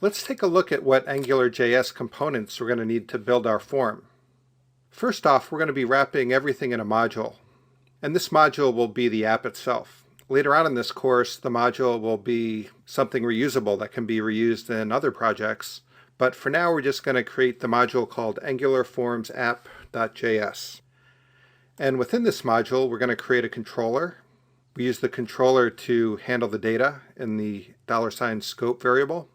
Let's take a look at what Angular.js components we're going to need to build our form. First off, we're going to be wrapping everything in a module, and this module will be the app itself. Later on in this course, the module will be something reusable that can be reused in other projects, but for now we're just going to create the module called AngularFormsApp.js. And within this module, we're going to create a controller. We use the controller to handle the data in the $scope variable.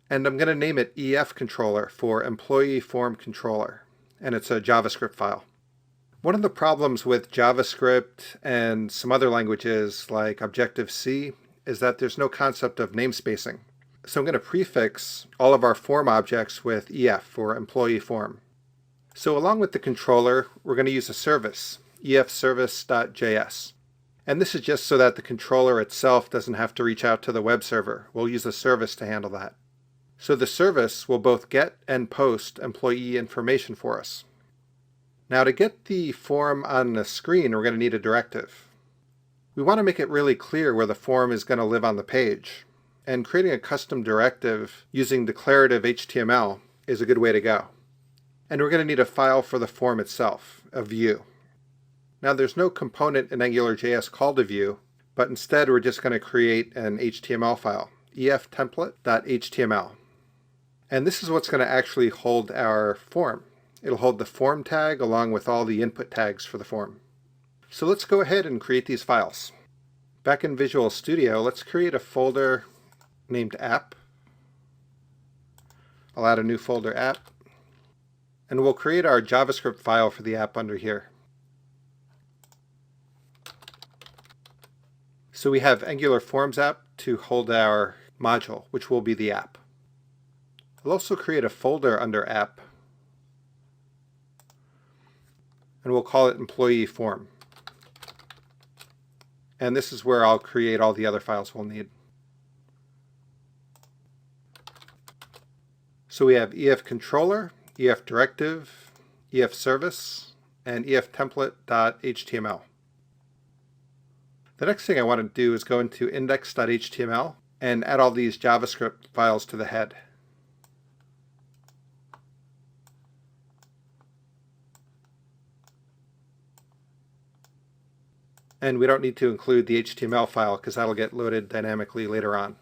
And I'm going to name it EF controller for employee form controller. And it's a JavaScript file. One of the problems with JavaScript and some other languages like Objective-C is that there's no concept of namespacing. So I'm going to prefix all of our form objects with EF for employee form. So along with the controller, we're going to use a service, efservice.js. And this is just so that the controller itself doesn't have to reach out to the web server. We'll use a service to handle that. So the service will both get and post employee information for us. Now to get the form on the screen, we're going to need a directive. We want to make it really clear where the form is going to live on the page. And creating a custom directive using declarative HTML is a good way to go. And we're going to need a file for the form itself, a view. Now there's no component in AngularJS called a view, but instead we're just going to create an HTML file, eftemplate.html. And this is what's going to actually hold our form. It'll hold the form tag along with all the input tags for the form. So let's go ahead and create these files. Back in Visual Studio, let's create a folder named app. I'll add a new folder app. And we'll create our JavaScript file for the app under here. So we have Angular Forms app to hold our module, which will be the app. I'll also create a folder under app, and we'll call it employee form. And this is where I'll create all the other files we'll need. So we have EF controller, EF directive, EF service, and EF template.html. The next thing I want to do is go into index.html and add all these JavaScript files to the head. And we don't need to include the HTML file because that'll get loaded dynamically later on.